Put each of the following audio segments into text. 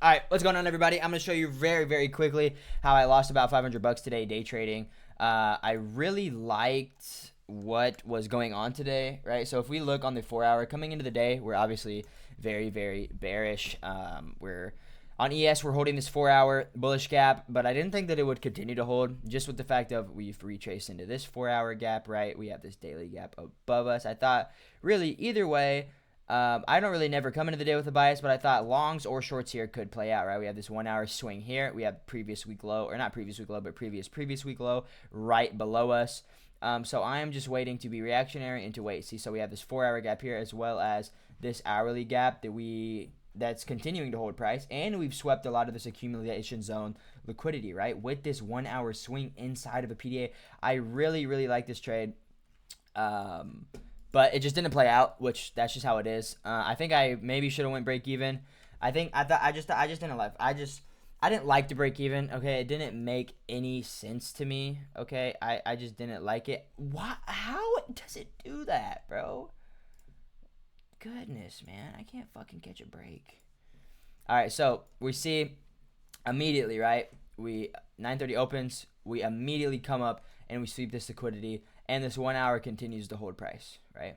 All right, what's going on, everybody? I'm going to show you very quickly how I lost about 500 bucks today day trading. I really liked what was going on today, right? So if we look on the 4-hour coming into the day, we're obviously very bearish. We're on ES, we're holding this 4-hour bullish gap, but I didn't think that it would continue to hold just with the fact of we've retraced into this 4-hour gap, right? We have this daily gap above us. I thought really either way, I don't really never come into the day with a bias, but I thought longs or shorts here could play out, right? We have this 1-hour swing here. We have previous week low, or not previous week low, but previous week low right below us. So I am just waiting to be reactionary and to wait. See, so we have this 4-hour gap here as well as this hourly gap that's continuing to hold price, and we've swept a lot of this accumulation zone liquidity, right? With this 1-hour swing inside of a PDA, I really like this trade. But it just didn't play out, which that's just how it is. I think I maybe should have went break even. I just didn't like. I didn't like the break even. Okay, it didn't make any sense to me. Okay, I just didn't like it. Why? How does it do that, bro? Goodness, man, I can't fucking catch a break. All right, so we see immediately, right? 9:30 opens. We immediately come up and we sweep this liquidity, and this 1-hour continues to hold price, right?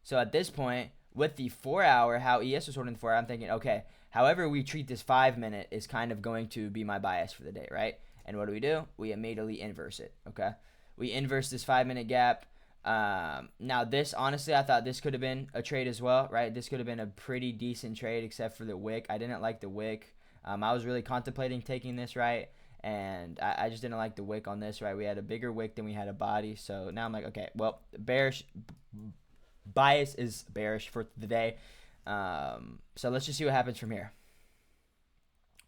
So at this point, with the 4-hour, how ES was holding the 4-hour, I'm thinking, okay, however we treat this 5-minute is kind of going to be my bias for the day, right? And what do? We immediately inverse it, okay? We inverse this 5-minute gap. Now this, honestly, I thought this could have been a trade as well, right? This could have been a pretty decent trade except for the wick. I didn't like the wick. I was really contemplating taking this, right? And I just didn't like the wick on this, right? We had a bigger wick than we had a body. So now I'm like, okay, well, bias is bearish for the day. So let's just see what happens from here.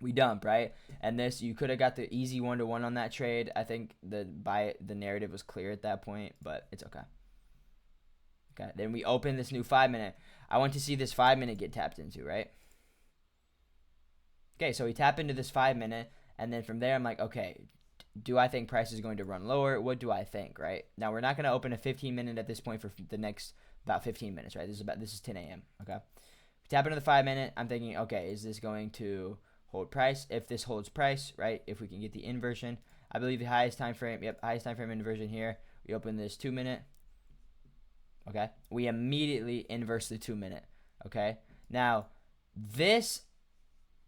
We dump, right? And this, you could have got the easy 1-to-1 on that trade. I think the narrative was clear at that point, but it's okay. Okay, then we open this new 5-minute. I want to see this 5-minute get tapped into, right? Okay, so we tap into this 5-minute, and then from there I'm like, okay, do I think price is going to run lower? What do I think, right? Now we're not going to open a 15-minute at this point for the next about 15 minutes, right? This is 10 a.m. Okay, we tap into the 5-minute. I'm thinking, okay, is this going to hold price? If this holds price, right? If we can get the inversion, I believe the highest time frame. Yep, highest time frame inversion here. We open this 2-minute. Okay, we immediately inverse the 2-minute. Okay, now this,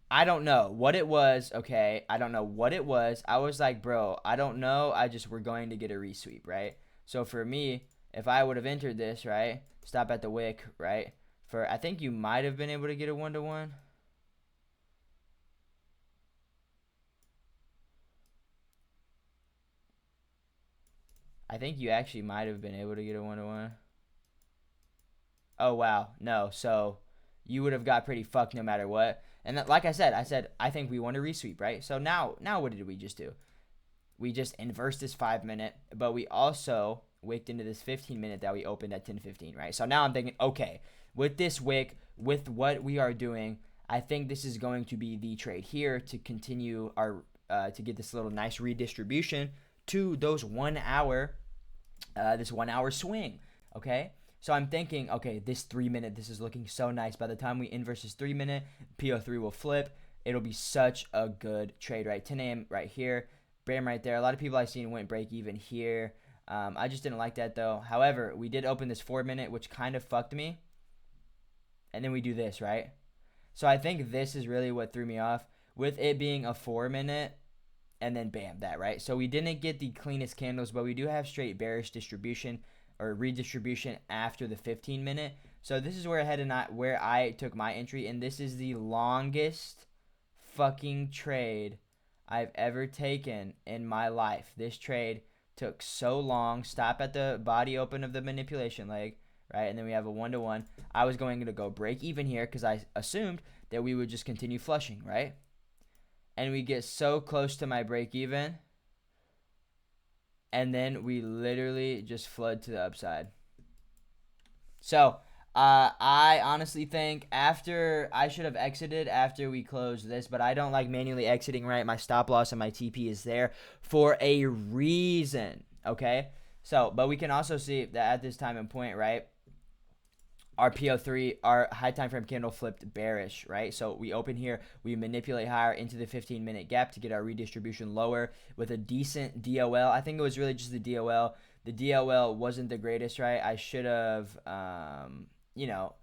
I don't know what it was. Okay, I don't know what it was. I was like, bro, I don't know. We're going to get a resweep, right? So for me, if I would have entered this, right, stop at the wick, right, I think you might have been able to get a 1-to-1. I think you actually might have been able to get a 1-to-1. Oh, wow. No, so you would have got pretty fucked no matter what. And like I said, I think we want to resweep, right? So now what did we just do? We just inversed this 5-minute, but we also wicked into this 15-minute that we opened at 10:15, right? So now I'm thinking, okay, with this wick, with what we are doing, I think this is going to be the trade here to continue our to get this little nice redistribution to those 1-hour, this 1-hour swing, okay? So I'm thinking, okay, this 3-minute, this is looking so nice. By the time we inverse this 3-minute, PO3 will flip. It'll be such a good trade, right? 10 a.m. right here, bam right there. A lot of people I've seen went break even here. I just didn't like that though. However, we did open this 4-minute, which kind of fucked me. And then we do this, right? So I think this is really what threw me off with it being a 4-minute. And then bam, that, right? So we didn't get the cleanest candles, but we do have straight bearish distribution or redistribution after the 15-minute. So this is where I took my entry, and this is the longest fucking trade I've ever taken in my life. This trade took so long. Stop at the body open of the manipulation leg, right? And then we have a 1-to-1. I was going to go break even here because I assumed that we would just continue flushing, right? And we get so close to my break even, and then we literally just flood to the upside. So I honestly think I should have exited after we closed this, but I don't like manually exiting, right? My stop loss and my TP is there for a reason, okay? So, but we can also see that at this time and point, right, our PO3, our high time frame candle flipped bearish, right? So we open here, we manipulate higher into the 15-minute gap to get our redistribution lower with a decent DOL. I think it was really just the DOL. The DOL wasn't the greatest, right? I should have,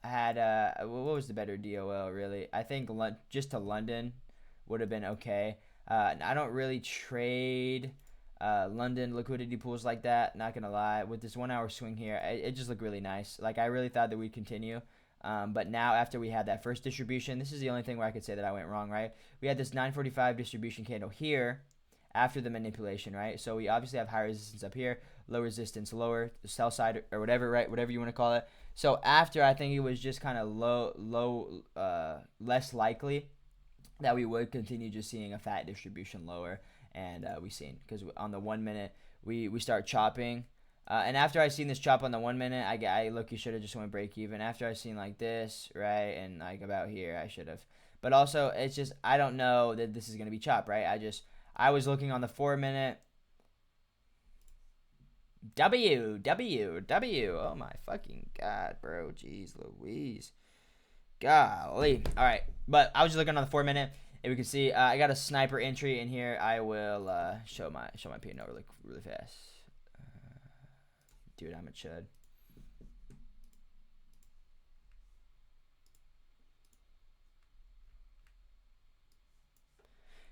had what was the better DOL really? I think just to London would have been okay. I don't really trade London liquidity pools like that, not gonna lie. With this 1 hour swing here, it just looked really nice. Like, I really thought that we'd continue, but now after we had that first distribution, this is the only thing where I could say that I went wrong, right? We had this 945 distribution candle here after the manipulation, right? So we obviously have high resistance up here, low resistance, lower sell side or whatever, right? Whatever you want to call it. So after, I think it was just kind of less likely that we would continue just seeing a fat distribution lower. And we seen, because on the 1 minute we start chopping, and after I seen this chop on the 1 minute, I look, you should have just went break even. After I seen like this, right, and like about here, I should have. But also, it's just, I don't know that this is gonna be chop, right? I was looking on the 4 minute. W. Oh my fucking god, bro. Jeez Louise. Golly. All right, but I was just looking on the 4 minute. And we can see I got a sniper entry in here. I will show my P&L really fast. Dude, I'm a chud.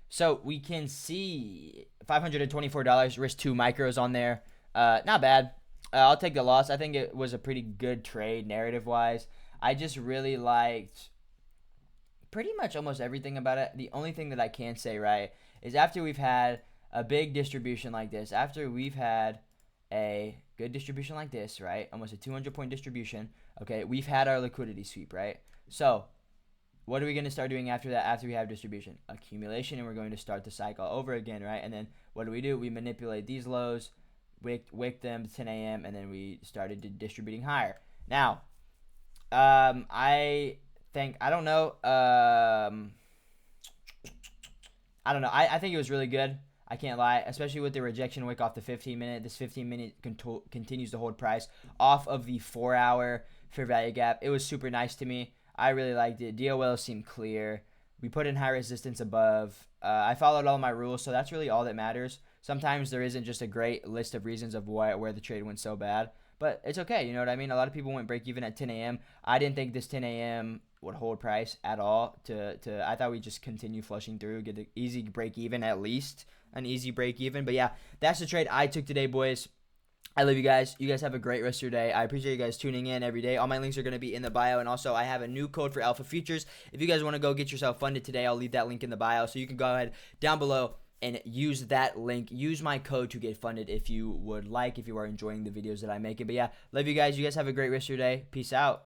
So we can see $524, risk 2 micros on there. Not bad. I'll take the loss. I think it was a pretty good trade narrative wise. I just really liked pretty much almost everything about it. The only thing that I can say, right, is after we've had a big distribution like this, after we've had a good distribution like this, right, almost a 200-point distribution, okay, we've had our liquidity sweep, right? So what are we going to start doing after that, after we have distribution? Accumulation, and we're going to start the cycle over again, right? And then what do? We manipulate these lows, wick them to 10 a.m., and then we started distributing higher. Now, I don't know. I think it was really good. I can't lie, especially with the rejection wick off the 15-minute. This 15-minute continues to hold price off of the 4-hour fair value gap. It was super nice to me. I really liked it. DOL seemed clear. We put in high resistance above. I followed all my rules, so that's really all that matters. Sometimes there isn't just a great list of reasons of where the trade went so bad, but it's okay. You know what I mean? A lot of people went break even at 10 a.m. I didn't think this 10 a.m. would hold price at all. I thought we'd just continue flushing through, get an easy break even, at least an easy break even. But yeah, that's the trade I took today, boys. I love you guys. You guys have a great rest of your day. I appreciate you guys tuning in every day. All my links are going to be in the bio. And also, I have a new code for Alpha Futures. If you guys want to go get yourself funded today, I'll leave that link in the bio. So you can go ahead down below and use that link. Use my code to get funded if you would like, if you are enjoying the videos that I make. But yeah, love you guys. You guys have a great rest of your day. Peace out.